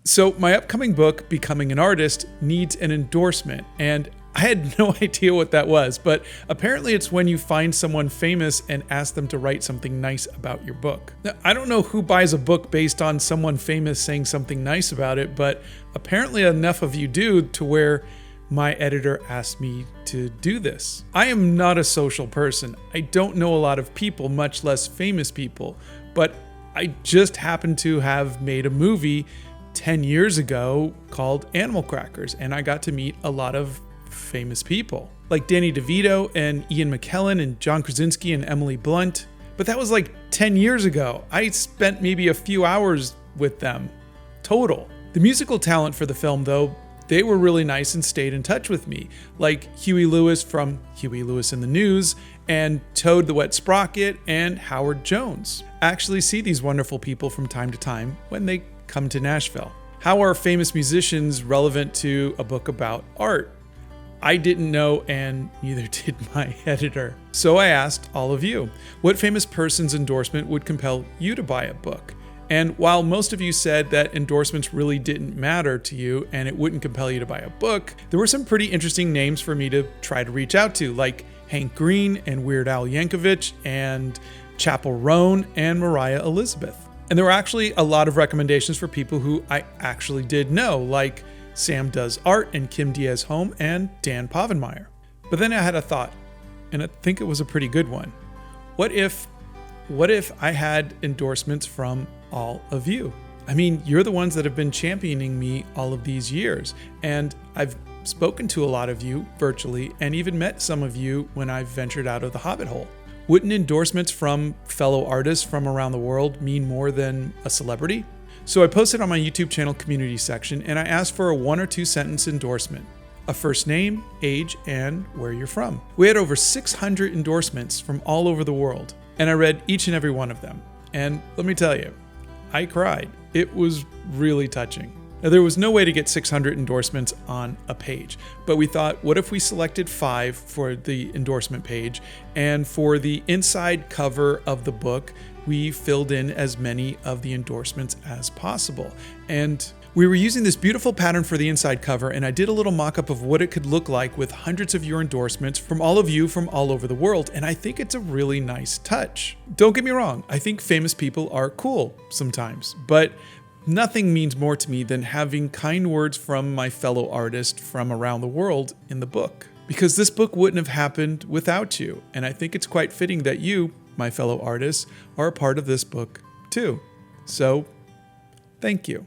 So my upcoming book, Becoming an Artist, needs an endorsement, and I had no idea what that was, but apparently it's when you find someone famous and ask them to write something nice about your book. Now, I don't know who buys a book based on someone famous saying something nice about it, but apparently enough of you do to where my editor asked me to do this. I am not a social person. I don't know a lot of people, much less famous people, but I just happen to have made a movie 10 years ago called Animal Crackers, and I got to meet a lot of famous people like Danny DeVito and Ian McKellen and John Krasinski and Emily Blunt. But that was like 10 years ago. I spent maybe a few hours with them total. The musical talent for the film, though, they were really nice and stayed in touch with me, like Huey Lewis from Huey Lewis in the News and Toad the Wet Sprocket and Howard Jones. I actually see these wonderful people from time to time when they come to Nashville. How are famous musicians relevant to a book about art? I didn't know, and neither did my editor. So I asked all of you, what famous person's endorsement would compel you to buy a book? And while most of you said that endorsements really didn't matter to you and it wouldn't compel you to buy a book, there were some pretty interesting names for me to try to reach out to, like Hank Green and Weird Al Yankovic and Chappell Roan and Mariah Elizabeth. And there were actually a lot of recommendations for people who I actually did know, like Sam Does Art and Kim Diaz-Home and Dan Povenmire. But then I had a thought, and I think it was a pretty good one. What if I had endorsements from all of you? I mean, you're the ones that have been championing me all of these years, and I've spoken to a lot of you virtually and even met some of you when I've ventured out of the Hobbit hole. Wouldn't endorsements from fellow artists from around the world mean more than a celebrity? So I posted on my YouTube channel community section and I asked for a 1 or 2 sentence endorsement. A first name, age, and where you're from. We had over 600 endorsements from all over the world, and I read each and every one of them. And let me tell you, I cried. It was really touching. Now, there was no way to get 600 endorsements on a page, but we thought, what if we selected 5 for the endorsement page, and for the inside cover of the book, we filled in as many of the endorsements as possible. And we were using this beautiful pattern for the inside cover, and I did a little mock-up of what it could look like with hundreds of your endorsements from all of you from all over the world, and I think it's a really nice touch. Don't get me wrong, I think famous people are cool sometimes, but nothing means more to me than having kind words from my fellow artist from around the world in the book. Because this book wouldn't have happened without you, and I think it's quite fitting that you, my fellow artists, are a part of this book too. So, thank you.